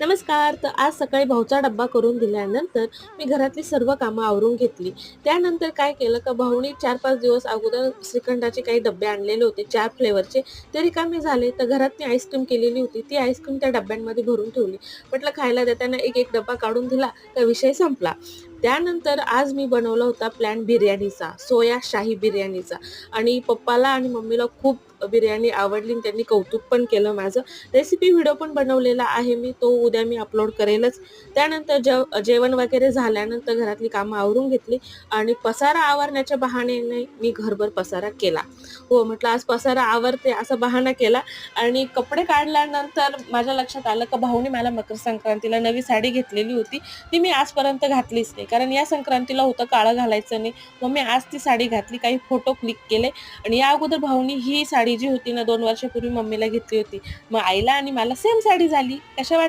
नमस्कार. तर आज सकाळी भाऊचा डब्बा करून दिल्यानंतर मी घरातली सर्व कामं आवरून घेतली. त्यानंतर काय केलं का भाऊनी 4-5 दिवस अगोदर श्रीखंडाचे काही डब्बे आणलेले होते 4 फ्लेवरचे. ते रिकामे झाले. तर घरात मी आईस्क्रीम केलेली होती. ती आईस्क्रीम त्या डब्यांमध्ये भरून ठेवली. म्हटलं खायला देताना एक-एक डब्बा काढून दिला का विषय संपला. त्यानंतर आज मी बनवला होता प्लॅन बिर्याणीचा, सोया शाही बिर्याणीचा आणि पप्पाला आणि मम्मीला खूप बिर्याणी आवडली आणि त्यांनी कौतुक पण केलं माझं. रेसिपी व्हिडिओ पण बनवलेला आहे मी, तो उद्या मी अपलोड करेलच. त्यानंतर जेवण वगैरे झाल्यानंतर घरातली कामं आवरून घेतली आणि पसारा आवरण्याच्या बहाण्याने मी घरभर पसारा केला. हो, म्हटलं आज पसारा आवरते असा बहाणा केला आणि कपडे काढल्यानंतर माझ्या लक्षात आलं की भाऊने मला मकर संक्रांतीला नवी साडी घेतलेली होती. ती मी आजपर्यंत घातलीच नाही. कारण या संक्रांतीला होतं काळं घालायचं नाही. मग मी आज ती साडी घातली. काही फोटो क्लिक केले आणि या अगोदर भाऊनी ही साडी जी होती ना 2 वर्षापूर्वी मम्मीला घेतली होती. मग आईला आणि मला सेम साडी झाली. कशा